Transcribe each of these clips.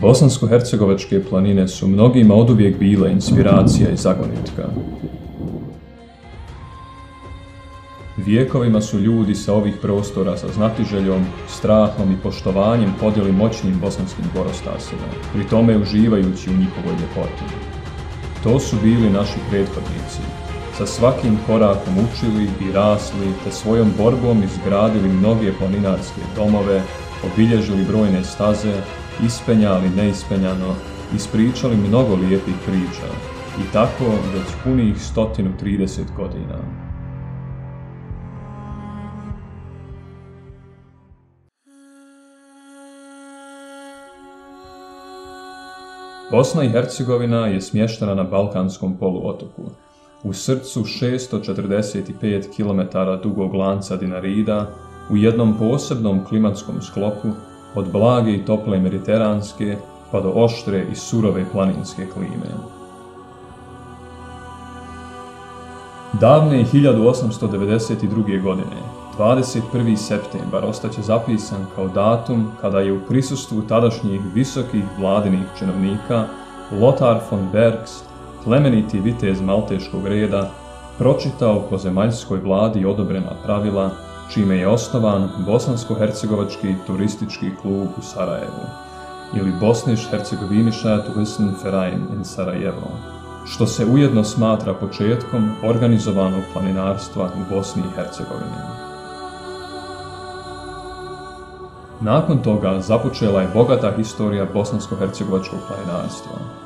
Bosansko-hercegovačke planine su mnogima oduvijek bile inspiracija i zagonitka. Vijekovima su ljudi sa ovih prostora sa znatiželjom, strahom i poštovanjem podijeli moćnim bosanskim gorostasima, pri tome uživajući u njihovoj ljepoti. To su bili naši prethodnici, sa svakim korakom učili i rasli, te svojom borbom izgradili mnoge planinarske domove, obilježili brojne staze, ispenjali neispenjano, ispričali mnogo lijepih priča, i tako već punih 130 godina. Bosna i Hercegovina je smještena na Balkanskom poluotoku, u srcu 645 km dugog lanca Dinarida, u jednom posebnom klimatskom sklopu, od blage i tople mediteranske pa do oštre i surove planinske klime. Davne 1892. godine, 21. septembar ostaće zapisan kao datum kada je u prisustvu tadašnjih visokih vladinih činovnika Lothar von Bergs, plemeniti vitez malteškog reda, pročitao po zemaljskoj vladi odobrena pravila, čime je osnovan Bosansko-hercegovački turistički klub u Sarajevu, ili Bosnisch-Hercegovinischer Touristenverein in Sarajevo, što se ujedno smatra početkom organizovanog planinarstva u Bosni i Hercegovini. Nakon toga započela je bogata historija bosansko-hercegovačkog planinarstva.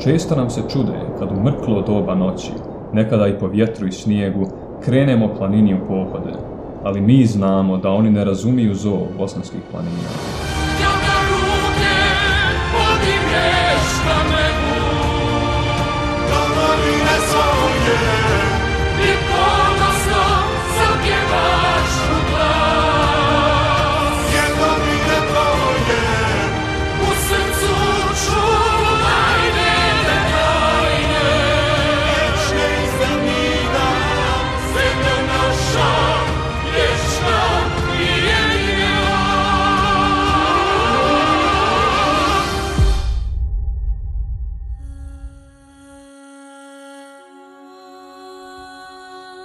Često nam se čude kad u mrklo doba noći, nekada i po vjetru i snijegu, krenemo planini u pohode, ali mi znamo da oni ne razumiju zoo bosanskih planina.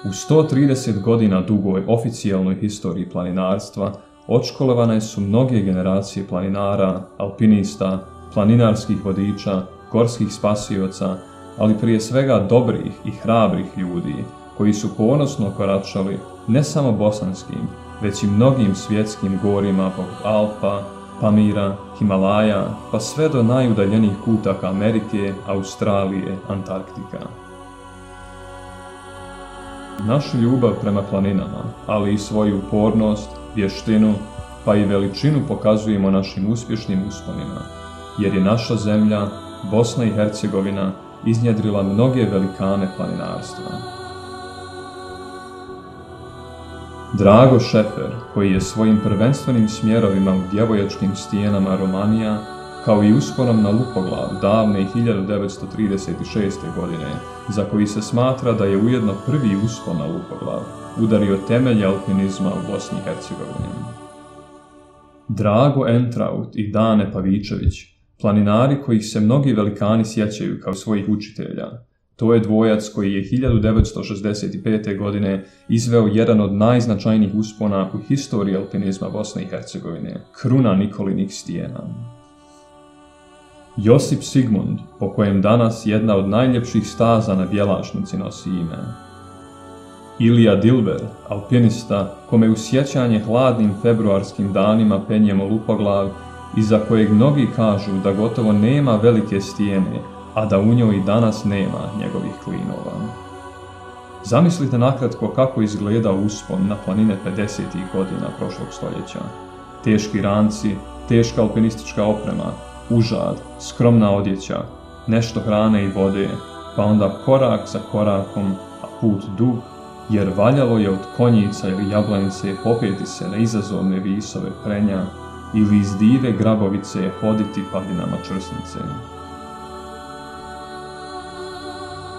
U 130 godina dugoj oficijalnoj historiji planinarstva odškolovane su mnoge generacije planinara, alpinista, planinarskih vodiča, gorskih spasioca, ali prije svega dobrih i hrabrih ljudi koji su ponosno koračali ne samo bosanskim, već i mnogim svjetskim gorima poput Alpa, Pamira, Himalaja, pa sve do najudaljenijih kutaka Amerike, Australije, Antarktika. Našu ljubav prema planinama, ali i svoju upornost, vještinu, pa i veličinu pokazujemo našim uspješnim usponima, jer je naša zemlja, Bosna i Hercegovina, iznjedrila mnoge velikane planinarstva. Drago Šefer, koji je svojim prvenstvenim smjerovima u djevojačkim stijenama Romanija, kao i usponom na Lupoglav davne 1936. godine, za koji se smatra da je ujedno prvi uspon na Lupoglav, udario temelje alpinizma u Bosni i Hercegovini. Drago Entraut i Dane Pavičević, planinari kojih se mnogi velikani sjećaju kao svojih učitelja, to je dvojac koji je 1965. godine izveo jedan od najznačajnijih uspona u historiji alpinizma Bosne i Hercegovine, kruna Nikolinih stijena. Josip Sigmund, po kojem danas jedna od najljepših staza na Bjelašnici nosi ime. Ilija Dilber, alpinista, kome u sjećanje hladnim februarskim danima penjemo Lupoglav i za kojeg mnogi kažu da gotovo nema velike stijene, a da u njoj i danas nema njegovih klinova. Zamislite nakratko kako izgleda uspon na planine 50. godina prošlog stoljeća. Teški ranci, teška alpinistička oprema, užad, skromna odjeća, nešto hrane i vode, pa onda korak za korakom, a put dug, jer valjalo je od konjica ili jablanice popeti se na izazovne visove Prenja ili iz Dive Grabovice hoditi padinama Črsnice.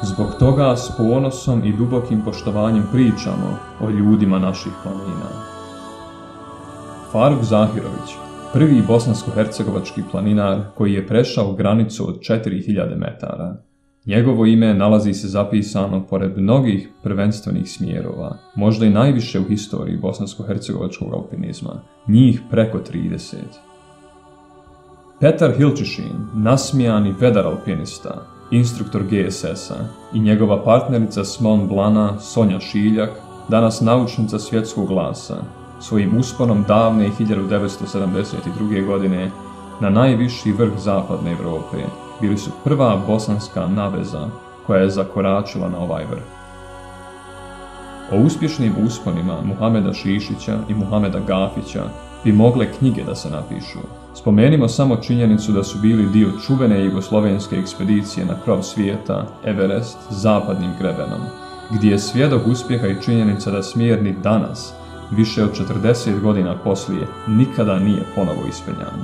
Zbog toga s ponosom i dubokim poštovanjem pričamo o ljudima naših planina. Faruk Zahirović, prvi bosansko-hercegovački planinar koji je prešao granicu od 4000 metara. Njegovo ime nalazi se zapisano pored mnogih prvenstvenih smjerova, možda i najviše u historiji bosansko-hercegovačkog alpinizma, njih preko 30. Petar Hilčišin, nasmijani vedar alpinista, instruktor GSS-a, i njegova partnerica s Mont Blana, Sonja Šiljak, danas naučnica svjetskog glasa, svojim usponom davne 1972. godine na najviši vrh zapadne Evrope bili su prva bosanska naveza koja je zakoračila na ovaj vrh. O uspješnim usponima Muhameda Šišića i Muhameda Gafića bi mogle knjige da se napišu. Spomenimo samo činjenicu da su bili dio čuvene jugoslovenske ekspedicije na krov svijeta Everest zapadnim grebenom, gdje je svjedok uspjeha i činjenica da smjer ni danas, više od 40 godina poslije, nikada nije ponovo ispenjan.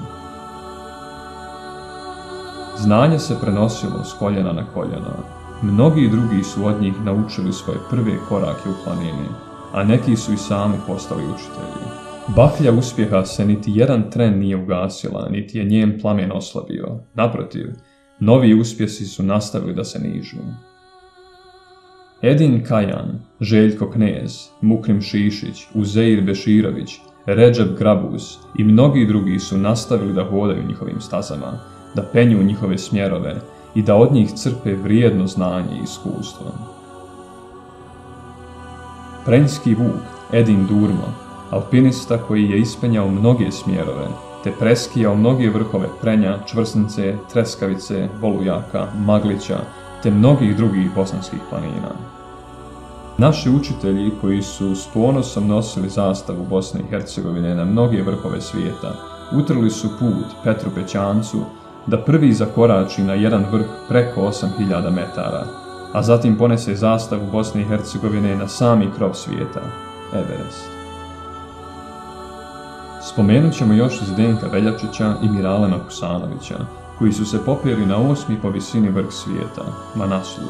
Znanje se prenosilo s koljena na koljeno. Mnogi drugi su od njih naučili svoje prve korake u planini, a neki su i sami postali učitelji. Baklja uspjeha se niti jedan tren nije ugasila, niti je njen plamen oslabio. Naprotiv, novi uspjesi su nastavili da se nižu. Edin Kajan, Željko Knez, Mukrim Šišić, Uzeir Beširović, Redžep Grabus i mnogi drugi su nastavili da hodaju njihovim stazama, da penju njihove smjerove i da od njih crpe vrijedno znanje i iskustvo. Prenjski Vuk, Edin Durmo, alpinista koji je ispenjao mnoge smjerove, te preskijao mnoge vrhove Prenja, Čvrsnice, Treskavice, Volujaka, Maglića, te mnogih drugih bosanskih planina. Naši učitelji koji su s ponosom nosili zastavu Bosne i Hercegovine na mnoge vrhove svijeta, utrli su put Petru Pećancu da prvi zakorači na jedan vrh preko 8000 metara, a zatim ponese zastavu Bosne i Hercegovine na sami krov svijeta, Everest. Spomenut ćemo još Zdenka Veljačića i Miralema Kusanovića, koji su se popeli na 8. po visini vrh svijeta, Manaslu.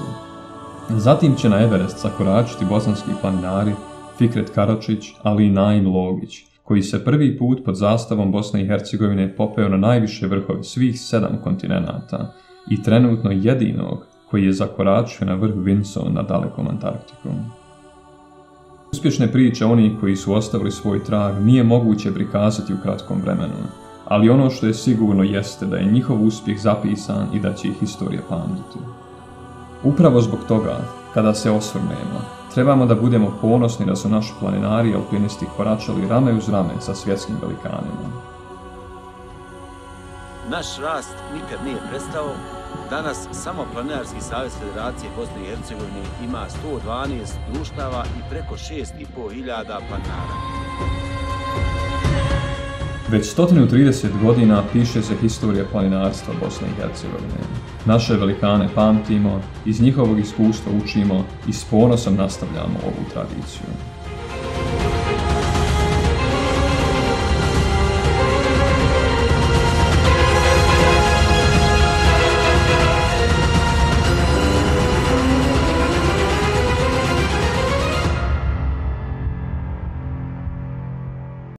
Zatim će na Everest zakoračiti bosanski planinari Fikret Karačić, ali i Naim Logić, koji se prvi put pod zastavom Bosne i Hercegovine popeo na najviše vrhove svih 7 kontinenata i trenutno jedinog koji je zakoračio na vrh Vinson na dalekom Antarktiku. Uspješne priče onih koji su ostavili svoj trag nije moguće prikazati u kratkom vremenu, ali ono što je sigurno jeste da je njihov uspjeh zapisan i da će ih historija pamtiti. Upravo zbog toga, kada se osvrnemo, trebamo da budemo ponosni da su naši planinari i alpinisti koračali rame uz rame sa svjetskim velikanima. Naš rast nikad nije prestao. Danas samo Planinarski savez Federacije Bosne i Hercegovine ima 112 društava i preko 6500 planinara. Već 130 godina piše se historija planinarstva Bosne i Hercegovine. Naše velikane pamtimo, iz njihovog iskustva učimo i s ponosom nastavljamo ovu tradiciju.